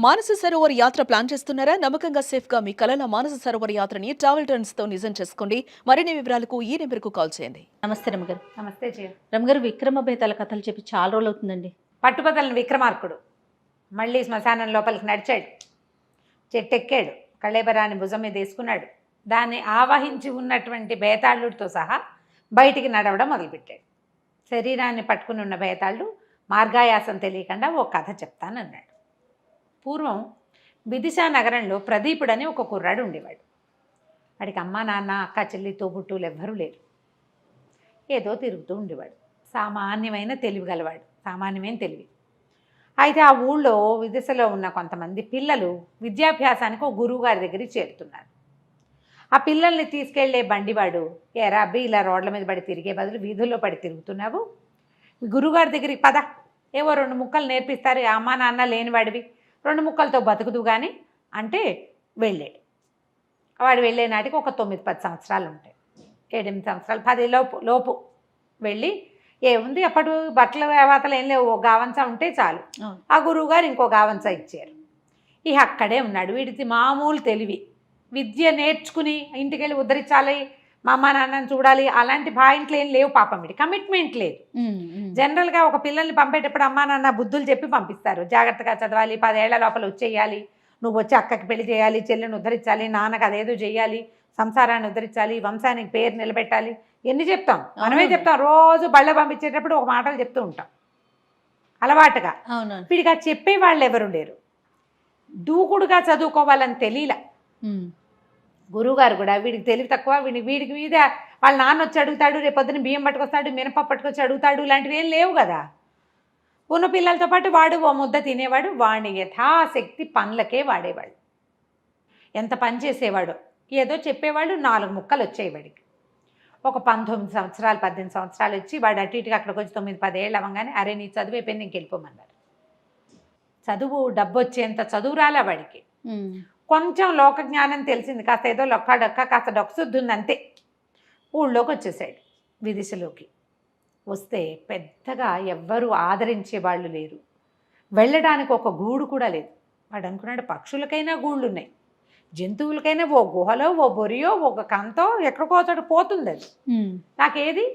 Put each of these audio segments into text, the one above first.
మానస సరోవర్ యాత్ర ప్లాన్ చేస్తున్నారా? నమ్మకంగా సేఫ్ గా మీ కలల మానస సరోవర్ యాత్రని ట్రావెల్ టర్న్స్ తో నిజం చేసుకోండి. మరిన్ని వివరాలకు ఈ నెంబర్కు కాల్ చేయండి. నమస్తే రమగారు. నమస్తే రమగారు, విక్రమ బేతాల కథలు చెప్పి చాలా రోజులు అవుతుందండి. పట్టుబదలని విక్రమార్కుడు మళ్ళీ శ్మశానం లోపలికి నడిచాడు, చెట్టెక్కాడు, కళేబరాన్ని భుజం మీద వేసుకున్నాడు. దాన్ని ఆవహించి ఉన్నటువంటి బేతాళుడితో సహా బయటికి నడవడం మొదలుపెట్టాడు. శరీరాన్ని పట్టుకుని ఉన్న బేతాళుడు మార్గాయాసం తెలియకుండా ఓ కథ చెప్తానన్నాడు. పూర్వం విదిశా నగరంలో ప్రదీపుడని ఒక కుర్రాడు ఉండేవాడు. వాడికి అమ్మ నాన్న అక్క చెల్లి తోబుట్టులు ఎవ్వరూ లేరు. ఏదో తిరుగుతూ ఉండేవాడు. సామాన్యమైన తెలివి గలవాడు, సామాన్యమైన తెలివి. అయితే ఆ ఊళ్ళో విదిశలో ఉన్న కొంతమంది పిల్లలు విద్యాభ్యాసానికి ఒక గురువు గారి దగ్గరికి చేరుతున్నారు. ఆ పిల్లల్ని తీసుకెళ్లే బండివాడు, ఏరా అబ్బి ఇలా రోడ్ల మీద పడి తిరిగే బదులు వీధుల్లో పడి తిరుగుతున్నావు, గురువుగారి దగ్గరికి పద, ఏవో 2 ముక్కలు నేర్పిస్తారు, అమ్మా నాన్న లేనివాడివి, 2 ముక్కలతో బతుకుదు కానీ అంటే వెళ్ళాడు. వాడు వెళ్ళే నాటికి ఒక 9-10 సంవత్సరాలు ఉంటాయి, 7-8 సంవత్సరాలు, 10 లోపు వెళ్ళి ఏముంది అప్పుడు బట్టల వాతలు ఏం లేవు, ఓ గావంచ ఉంటే చాలు. ఆ గురువుగారు ఇంకో గావంచ ఇచ్చారు. ఇక అక్కడే ఉన్నాడు. వీడికి మామూలు తెలివి, విద్య నేర్చుకుని ఇంటికి వెళ్ళి ఉద్ధరించాలి, మా అమ్మ నాన్నని చూడాలి, అలాంటి పాయింట్లు ఏం లేవు పాపం. వీడి కమిట్మెంట్ లేదు. జనరల్గా ఒక పిల్లల్ని పంపేటప్పుడు అమ్మా నాన్న బుద్ధులు చెప్పి పంపిస్తారు. జాగ్రత్తగా చదవాలి, 10 ఏళ్ల లోపల వచ్చేయాలి, నువ్వు వచ్చి అక్కకి పెళ్లి చేయాలి, చెల్లిని ఉద్ధరించాలి, నాన్నకు అదేదో చేయాలి, సంసారాన్ని ఉద్ధరించాలి, వంశానికి పేరు నిలబెట్టాలి, ఎన్ని చెప్తాం, మనమే చెప్తాం. రోజు బళ్ళ పంపించేటప్పుడు ఒక మాటలు చెప్తూ ఉంటాం అలవాటుగా. వీడికి అది చెప్పే వాళ్ళు ఎవరు లేరు. దూకుడుగా చదువుకోవాలని తెలియలా. గురువుగారు కూడా వీడికి తెలివి తక్కువ, వీడికి మీద వాళ్ళ నాన్న వచ్చి అడుగుతాడు, రేపొద్దున బియ్యం పట్టుకొస్తాడు, మినపప్పు పట్టుకొచ్చి అడుగుతాడు, ఇలాంటివి ఏం లేవు కదా. ఉన్న పిల్లలతో పాటు వాడు ఓ ముద్ద తినేవాడు. వాడిని యథాశక్తి పనులకే వాడేవాడు. ఎంత పని చేసేవాడు, ఏదో చెప్పేవాడు, 4 ముక్కలు వచ్చాయి వాడికి. ఒక 19 సంవత్సరాలు 18 సంవత్సరాలు వచ్చి వాడు అటు ఇటుగా అక్కడికి వచ్చి 9-10 ఏళ్ళు అవ్వగానే అరే నీ చదువు అయిపోయింది, ఇంక వెళ్ళిపోమన్నారు. చదువు డబ్బు వచ్చేంత చదువు రాలే వాడికి. కొంచెం లోకజ్ఞానం తెలిసింది, కాస్త ఏదో లొక్క కాస్త డొక్కసుద్ది ఉంది అంతే. ఊళ్ళోకి వచ్చేసాడు, విదిశలోకి. వస్తే పెద్దగా ఎవ్వరూ ఆదరించే వాళ్ళు లేరు, వెళ్ళడానికి ఒక గూడు కూడా లేదు. వాడు అనుకున్నాడు పక్షులకైనా గూళ్ళు ఉన్నాయి, జంతువులకైనా ఓ గుహలో ఓ బొరియో ఒక కంతో ఎక్కడికో చోట పోతుంది, అది నాకేది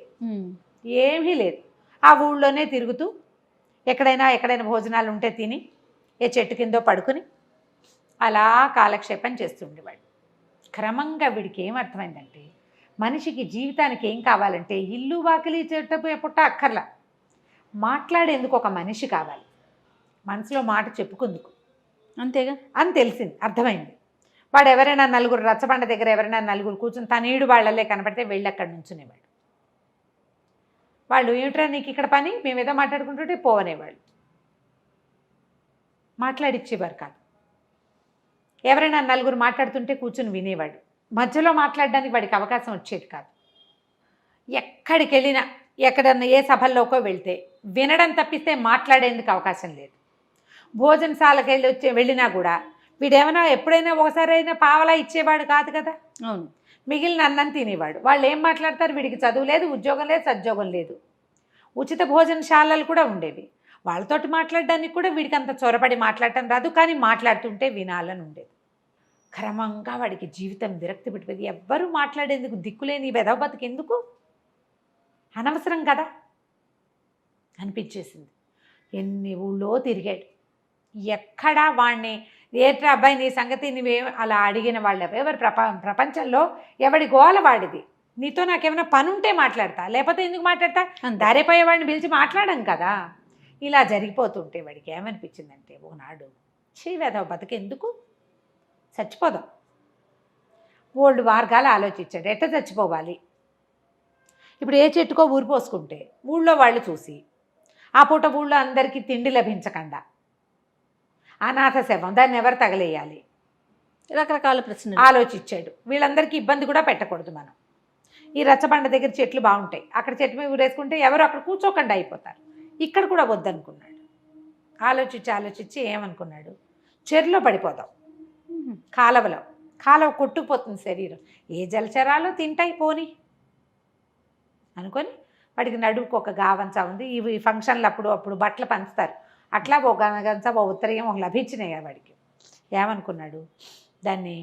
ఏమీ లేదు. ఆ ఊళ్ళోనే తిరుగుతూ ఎక్కడైనా భోజనాలు ఉంటే తిని ఏ చెట్టు కిందో పడుకుని అలా కాలక్షేపం చేస్తుండేవాడు. క్రమంగా వీడికి ఏమర్థమైందంటే మనిషికి జీవితానికి ఏం కావాలంటే ఇల్లు వాకిలి చెట్టు పుట్ట అక్కర్లా, మాట్లాడేందుకు ఒక మనిషి కావాలి, మనసులో మాట చెప్పుకుందుకు, అంతేగా అని తెలిసింది, అర్థమైంది. వాడు ఎవరైనా నలుగురు రచ్చబండ దగ్గర ఎవరైనా నలుగురు కూర్చుని తనీడు వాళ్ళలే కనపడితే వెళ్ళి అక్కడ నుంచునేవాడు. వాళ్ళు ఏమిట్రా నీకు ఇక్కడ పని, మేము ఏదో మాట్లాడుకుంటుంటే పోవనేవాళ్ళు, మాట్లాడిచ్చేవారు కాదు. ఎవరైనా నలుగురు మాట్లాడుతుంటే కూర్చుని వినేవాడు, మధ్యలో మాట్లాడడానికి వాడికి అవకాశం వచ్చేది కాదు. ఎక్కడికి వెళ్ళినా ఎక్కడన్నా ఏ సభల్లోకో వెళ్తే వినడం తప్పిస్తే మాట్లాడేందుకు అవకాశం లేదు. భోజనశాలకు వెళ్ళినా కూడా వీడేమైనా ఎప్పుడైనా ఒకసారైనా పావలా ఇచ్చేవాడు కాదు కదా. అవును, మిగిలిన అన్నం తినేవాడు. వాళ్ళు ఏం మాట్లాడతారు, వీడికి చదువు లేదు, ఉద్యోగం లేదు, సద్యోగం లేదు. ఉచిత భోజనశాలలు కూడా ఉండేవి, వాళ్ళతోటి మాట్లాడడానికి కూడా వీడికి అంత చొరబడి మాట్లాడటం రాదు, కానీ మాట్లాడుతుంటే వినాలని ఉండేది. క్రమంగా వాడికి జీవితం విరక్తి పెట్టిపోయింది. ఎవ్వరూ మాట్లాడేందుకు దిక్కులేని వెధవ బతుకు ఎందుకు, అనవసరం కదా అనిపించేసింది. ఎన్ని ఊళ్ళో తిరిగాడు, ఎక్కడా వాడిని ఏట్రా అబ్బాయి నీ సంగతి నువ్వేం అలా అడిగిన వాళ్ళు ఎవరు ప్రపంచంలో ఎవడి గోల వాడిది, నీతో నాకేమైనా పని ఉంటే మాట్లాడతా, లేకపోతే ఎందుకు మాట్లాడతా, దారిపోయేవాడిని పిలిచి మాట్లాడడం కదా. ఇలా జరిగిపోతుంటే వాడికి ఏమనిపించిందంటే ఒకనాడు వెధవ బతుకెందుకు, చచ్చిపోదాం. ఓల్డ్ మార్గాలు ఆలోచించాడు, ఎట్ట చచ్చిపోవాలి. ఇప్పుడు ఏ చెట్టుకో ఊరి పోసుకుంటే ఊళ్ళో వాళ్ళు చూసి ఆ పూట ఊళ్ళో అందరికీ తిండి లభించకుండా అనాథ శవం, దాన్ని ఎవరు తగలేయాలి, రకరకాల ప్రశ్నలు ఆలోచించాడు. వీళ్ళందరికీ ఇబ్బంది కూడా పెట్టకూడదు మనం. ఈ రచ్చబండ దగ్గర చెట్లు బాగుంటాయి, అక్కడ చెట్టు మీద ఊరేసుకుంటే ఎవరు అక్కడ కూర్చోకుండా అయిపోతారు, ఇక్కడ కూడా వద్దనుకున్నాడు. ఆలోచించి ఏమనుకున్నాడు, చెరులో పడిపోదాం, కాలువ కొట్టుకుపోతుంది శరీరం, ఏ జలచరాలు తింటాయి పోని అనుకొని వాడికి నడువుకు ఒక గావంచ ఉంది. ఇవి ఫంక్షన్లు అప్పుడు బట్టలు పంచుతారు, అట్లా ఒక గంచ ఓ ఉత్తరీయం ఒక లభించినాయి వాడికి. ఏమనుకున్నాడు, దాన్ని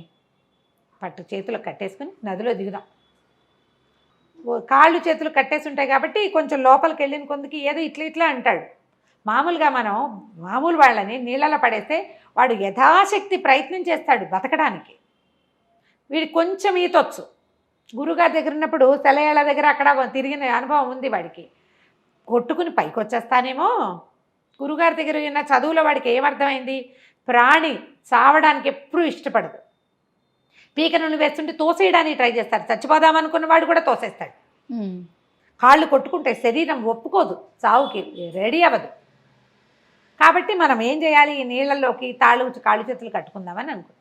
చేతులు కట్టేసుకుని నదిలో దిగుదాం. కాళ్ళు చేతులు కట్టేసి ఉంటాయి కాబట్టి కొంచెం లోపలికి వెళ్ళిన కొందుకి ఏదో ఇట్లా ఇట్లా అంటాడు. మామూలుగా మనం మామూలు వాళ్ళని నీళ్ళలో పడేస్తే వాడు యథాశక్తి ప్రయత్నం చేస్తాడు బతకడానికి. వీడికి కొంచెం ఈతొచ్చు. గురుగారి దగ్గర ఉన్నప్పుడు సెలయేళ్ళ దగ్గర అక్కడ తిరిగిన అనుభవం ఉంది వాడికి. కొట్టుకుని పైకి వచ్చేస్తానేమో. గురుగారి దగ్గర ఉన్న చదువులో వాడికి ఏమర్థమైంది, ప్రాణి చావడానికి ఎప్పుడూ ఇష్టపడదు. పీక నుండి వేస్తుంటే తోసేయడానికి ట్రై చేస్తాడు. చచ్చిపోదామనుకున్న వాడు కూడా తోసేస్తాడు. కాళ్ళు కొట్టుకుంటే శరీరం ఒప్పుకోదు, చావుకి రెడీ అవ్వదు. కాబట్టి మనం ఏం చేయాలి, ఈ నీళ్ళల్లోకి కాళ్ళు చేతులు కట్టుకుందామని అనుకున్నాం.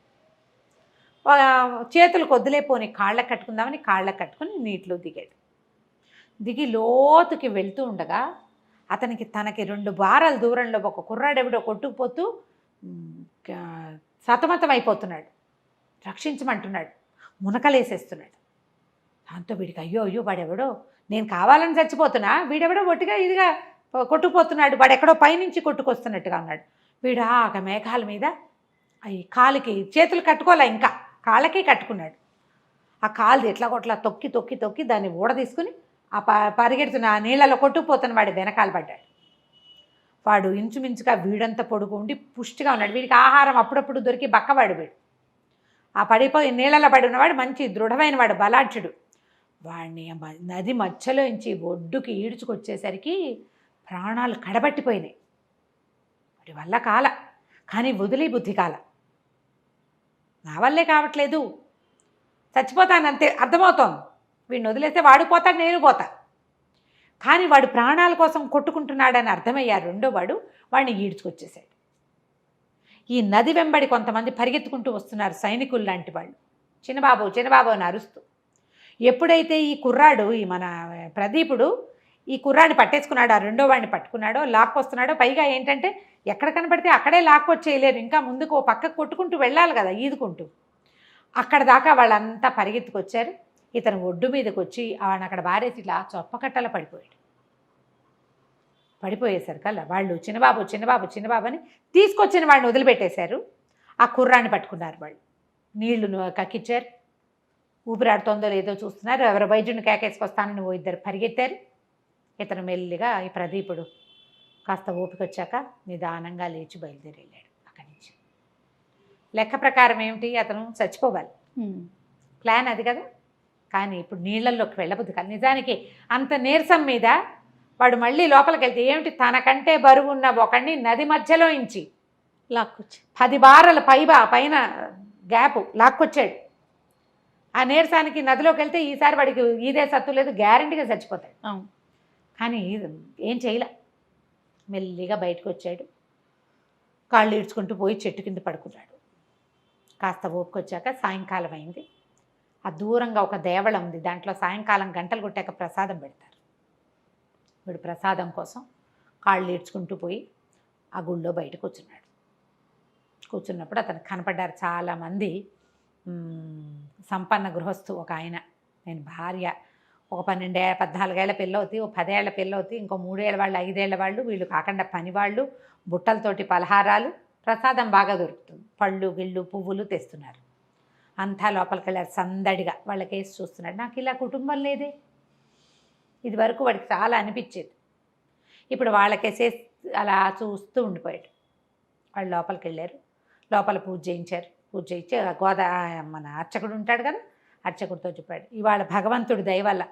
చేతులకు వదిలేపోని కాళ్ళకు కట్టుకుందామని కాళ్ళకు కట్టుకుని నీటిలో దిగాడు. దిగి లోతుకి వెళ్తూ ఉండగా తనకి 2 బారాల దూరంలో ఒక కుర్రాడెవిడో కొట్టుకుపోతూ సతమతం అయిపోతున్నాడు. రక్షించమంటున్నాడు, మునకలేసేస్తున్నాడు. దాంతో వీడికి అయ్యో వాడెవడో, నేను కావాలని చచ్చిపోతున్నా, వీడెవడో ఒట్టిగా ఇదిగా కొట్టుకుపోతున్నాడు, వాడెక్కడో పైనుంచి కొట్టుకొస్తున్నట్టుగా ఉన్నాడు. వీడు ఆగ మేఘాల మీద అవి కాలికి చేతులు కట్టుకోలే, ఇంకా కాళ్ళకి కట్టుకున్నాడు. ఆ కాలు ఎట్లా కొట్లా తొక్కి దాన్ని ఊడ తీసుకుని ఆ పరిగెడుతున్న ఆ నీళ్ళలో కొట్టుకుపోతున్న వాడి వెనకాల పడ్డాడు. వాడు ఇంచుమించుగా వీడంతా పొడుగు ఉండి పుష్టిగా ఉన్నాడు. వీడికి ఆహారం అప్పుడప్పుడు దొరికి బక్కవాడు. వీడు ఆ పడిపోయి నీళ్ళలో పడి ఉన్నవాడు మంచి దృఢమైన వాడు, బలాఢ్యుడు. వాడిని నది మధ్యలో నుంచి ఒడ్డుకి ఈడ్చుకొచ్చేసరికి ప్రాణాలు కడబట్టిపోయినాయి. వాడి వల్ల కాల, కానీ వదిలే బుద్ధి కాల. నా వల్లే కావట్లేదు, చచ్చిపోతానంతే అర్థమవుతోంది. వీడిని వదిలేస్తే వాడు పోతాడు, నేను పోతా. కానీ వాడు ప్రాణాల కోసం కొట్టుకుంటున్నాడని అర్థమయ్యారు రెండో వాడు. వాడిని ఈడ్చుకొచ్చేసాడు. ఈ నది వెంబడి కొంతమంది పరిగెత్తుకుంటూ వస్తున్నారు, సైనికులు లాంటి వాళ్ళు. చిన్నబాబు అని అరుస్తూ. ఎప్పుడైతే ఈ కుర్రాడు, ఈ మన ప్రదీపుడు ఈ కుర్రాడిని పట్టేసుకున్నాడు, ఆ రెండో వాడిని పట్టుకున్నాడో లాక్కొస్తున్నాడో, పైగా ఏంటంటే ఎక్కడ కనపడితే అక్కడే లాక్కొచ్చేయలేరు, ఇంకా ముందుకు ఓ పక్కకు కొట్టుకుంటూ వెళ్ళాలి కదా ఈదుకుంటూ. అక్కడ దాకా వాళ్ళంతా పరిగెత్తుకొచ్చారు. ఇతను ఒడ్డు మీదకి వచ్చి వాడిని అక్కడ బారేసి ఇట్లా చొప్పకట్టల పడిపోయేసరికల్లా వాళ్ళు చిన్నబాబు అని తీసుకొచ్చిన వాడిని వదిలిపెట్టేశారు. ఆ కుర్రాన్ని పట్టుకున్నారు వాళ్ళు. నీళ్లు కక్కిచ్చారు. ఊపిరాడుతోందో లేదో చూస్తున్నారు. ఎవరు వైద్యుని కేకేసుకొస్తానని ఓ 2 పరిగెత్తారు. ఇతను మెల్లిగా ఈ ప్రదీపుడు కాస్త ఓపిక వచ్చాక నిదానంగా లేచి బయలుదేరి వెళ్ళాడు అక్కడి నుంచి. లెక్క ప్రకారం ఏమిటి, అతను చచ్చిపోవాలి, ప్లాన్ అది కదా. కానీ ఇప్పుడు నీళ్ళల్లోకి వెళ్ళబుద్ది కాదు. నిజానికి అంత నీరసం మీద వాడు మళ్ళీ లోపలికి వెళ్తే ఏమిటి, తనకంటే బరువు ఉన్న ఒకడిని నది మధ్యలో ఇంచి లాక్కొచ్చి 10 బారల పైన గ్యాప్ లాక్కొచ్చాడు. ఆ నీరసానికి నదిలోకి వెళ్తే ఈసారి వాడికి ఇదే సత్తు లేదు, గ్యారెంటీగా చచ్చిపోతాడు. కానీ ఏం చేయలే, మెల్లిగా బయటకు వచ్చాడు. కాళ్ళు ఈడ్చుకుంటూ పోయి చెట్టు కింద పడుకున్నాడు. కాస్త ఓపుకొచ్చాక సాయంకాలం అయింది. ఆ దూరంగా ఒక దేవళం ఉంది, దాంట్లో సాయంకాలం గంటలు కొట్టాక ప్రసాదం పెడతారు. వీడు ప్రసాదం కోసం కాళ్ళు ఈడ్చుకుంటూ పోయి ఆ గుళ్ళో బయట కూర్చున్నప్పుడు అతను కనపడ్డారు చాలామంది. సంపన్న గృహస్థు ఒక ఆయన, నేను భార్య, ఒక 14 ఏళ్ల పిల్లవుతి, ఒక 10 ఏళ్ల పిల్లవుతి, ఇంకో 3 ఏళ్ల వాళ్ళు, 5 ఏళ్ల వాళ్ళు, వీళ్ళు కాకుండా పనివాళ్ళు, బుట్టలతోటి పలహారాలు, ప్రసాదం బాగా దొరుకుతుంది, పళ్ళు గిళ్ళు పువ్వులు తెస్తున్నారు. అంతా లోపలికి వెళ్ళారు సందడిగా. వాళ్ళకేసి చూస్తున్నాడు. నాకు ఇలా కుటుంబం లేదే, ఇది వరకు వాడికి చాలా అనిపించేది. ఇప్పుడు వాళ్ళకేసే అలా చూస్తూ ఉండిపోయాడు. వాళ్ళు లోపలికి వెళ్ళారు. లోపల పూజ చేయించారు. పూజ చేయించి మన అర్చకుడు ఉంటాడు కదా, అర్చకుడితో చెప్పాడు, ఇవాళ భగవంతుడి దయ వల్ల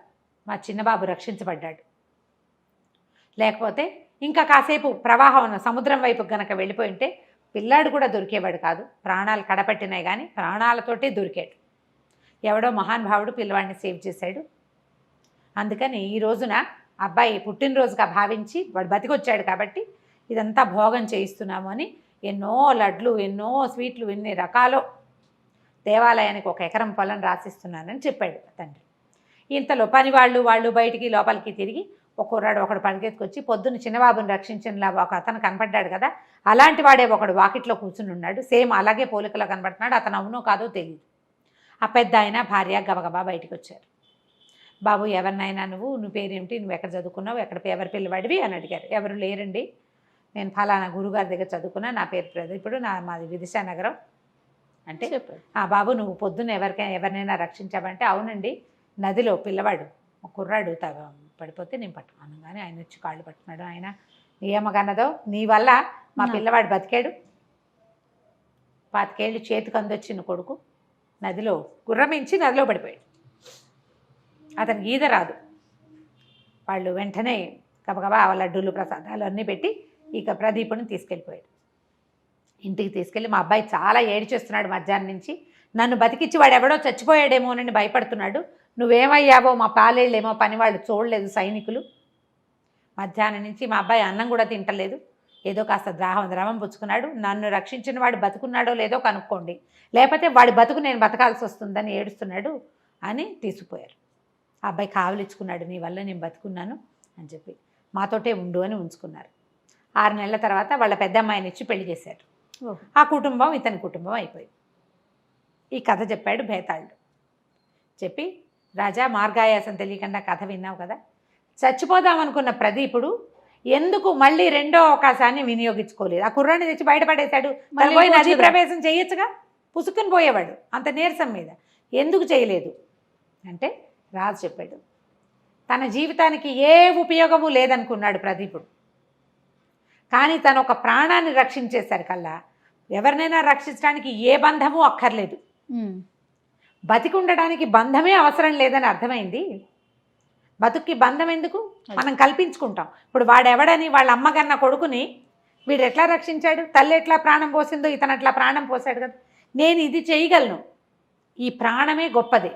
మా చిన్నబాబు రక్షించబడ్డాడు. లేకపోతే ఇంకా కాసేపు ప్రవాహం సముద్రం వైపు గనక వెళ్ళిపోయి ఉంటే పిల్లాడు కూడా దొరికేవాడు కాదు. ప్రాణాలు కడపట్టినాయి కానీ ప్రాణాలతోటే దొరికాడు. ఎవడో మహానుభావుడు పిల్లవాడిని సేవ్ చేశాడు. అందుకని ఈ రోజున అబ్బాయి పుట్టినరోజుగా భావించి వాడు బతికొచ్చాడు కాబట్టి ఇదంతా భోగం చేయిస్తున్నాము అని ఎన్నో లడ్లు, ఎన్నో స్వీట్లు, ఎన్ని రకాలు దేవాలయానికి 1 ఎకరం పొలం రాసిస్తున్నానని చెప్పాడు తండ్రి. ఇంతలో పని వాళ్ళు బయటికి లోపలికి తిరిగి ఒకడు పరిగెత్తుకొచ్చి పొద్దున్న చిన్నబాబుని రక్షించినలా ఒక అతను కనపడ్డాడు కదా, అలాంటి వాడే ఒకడు వాకిట్లో కూర్చుని ఉన్నాడు. సేమ్ అలాగే పోలికలో కనబడుతున్నాడు. అతను అవునో కాదో తెలియదు. ఆ పెద్ద ఆయన భార్య గబగబా బయటికి వచ్చారు. బాబు ఎవరినైనా నువ్వు పేరేమిటి, నువ్వు ఎక్కడ చదువుకున్నావు, ఎవరి పిల్లవాడివి అని అడిగారు. ఎవరు లేరండి, నేను ఫలానా గురుగారి దగ్గర చదువుకున్నా, నా పేరు ప్రదీపుడు, మాది విదిశానగరం, అంటే చెప్పాడు. బాబు నువ్వు పొద్దున్న ఎవరినైనా రక్షించావంటే అవునండి, నదిలో పిల్లవాడు ఒక కుర్రాడు పడిపోతే నేను పట్టుకున్నాను, కానీ ఆయన వచ్చి కాళ్ళు పట్టుకున్నాడు. ఆయన ఏమగన్నదో నీ వల్ల మా పిల్లవాడు బతికాడు, 25 ఏళ్ళు చేతికి అందొచ్చిన కొడుకు నదిలో గుర్రమించి నదిలో పడిపోయాడు. అతనికి ఈద రాదు. వాళ్ళు వెంటనే గబగబా లడ్డూలు ప్రసాదాలు అన్నీ పెట్టి ఇక ప్రదీపుని తీసుకెళ్ళిపోయాడు. ఇంటికి తీసుకెళ్ళి మా అబ్బాయి చాలా ఏడ్చేస్తున్నాడు మధ్యాహ్నం నుంచి, నన్ను బతికిచ్చి వాడు ఎవడో చచ్చిపోయాడేమోనని భయపడుతున్నాడు, నువ్వేమయ్యావో మా పాలేళ్ళేమో పని వాళ్ళు చూడలేదు సైనికులు. మధ్యాహ్నం నుంచి మా అబ్బాయి అన్నం కూడా తింటలేదు, ఏదో కాస్త ద్రవం పుచ్చుకున్నాడు, నన్ను రక్షించిన వాడు బతుకున్నాడో లేదో కనుక్కోండి, లేకపోతే వాడి బతుకు నేను బతకాల్సి వస్తుందని ఏడుస్తున్నాడు అని తీసుకుపోయారు. ఆ అబ్బాయి కావలిచ్చుకున్నాడు, నీ వల్ల నేను బతుకున్నాను అని చెప్పి మాతోటే ఉండు అని ఉంచుకున్నారు. 6 నెలల తర్వాత వాళ్ళ పెద్ద అమ్మాయిని ఇచ్చి పెళ్లి చేశారు. ఆ కుటుంబం ఇతని కుటుంబం అయిపోయింది. ఈ కథ చెప్పాడు భేతాళుడు. చెప్పి రాజా మార్గాయాసం తెలియకుండా కథ విన్నావు కదా, చచ్చిపోదామనుకున్న ప్రదీపుడు ఎందుకు మళ్ళీ రెండో అవకాశాన్ని వినియోగించుకోలేదు? ఆ కుర్రాన్ని తెచ్చి బయటపడేశాడు, పోయి నదీ ప్రవేశం చేయొచ్చుగా, పుసుకుని పోయేవాడు అంత నీరసం మీద, ఎందుకు చేయలేదు అంటే రాజు చెప్పాడు, తన జీవితానికి ఏ ఉపయోగము లేదనుకున్నాడు ప్రదీపుడు, కానీ తను ఒక ప్రాణాన్ని రక్షించేసరికల్లా ఎవరినైనా రక్షించడానికి ఏ బంధము అక్కర్లేదు, బతికి ఉండడానికి బంధమే అవసరం లేదని అర్థమైంది. బతుక్కి బంధం ఎందుకు, మనం కల్పించుకుంటాం. ఇప్పుడు వాడెవడని వాళ్ళ అమ్మగన్న కొడుకుని వీడు ఎట్లా రక్షించాడు, తల్లి ఎట్లా ప్రాణం పోసిందో ఇతను అట్లా ప్రాణం పోసాడు కదా, నేను ఇది చేయగలను, ఈ ప్రాణమే గొప్పది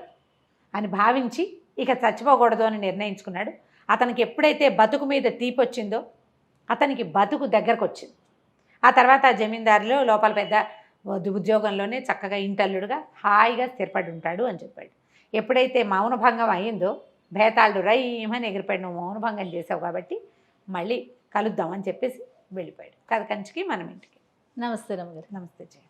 అని భావించి ఇక చచ్చిపోకూడదు అని నిర్ణయించుకున్నాడు. అతనికి ఎప్పుడైతే బతుకు మీద తీపొచ్చిందో అతనికి బతుకు దగ్గరకు వచ్చింది. ఆ తర్వాత జమీందారులో లోపల పెద్ద ఉద్యోగంలోనే చక్కగా ఇంటల్లుడుగా హాయిగా స్థిరపడి ఉంటాడు అని చెప్పాడు. ఎప్పుడైతే మౌనభంగం అయ్యిందో భేతాళుడు రైమని ఎగిరిపోయాడు, నువ్వు మౌనభంగం చేసావు కాబట్టి మళ్ళీ కలుద్దామని చెప్పేసి వెళ్ళిపోయాడు. కథ కంచికి మనం ఇంటికి. నమస్తే రమ్మగారు. నమస్తే జయ.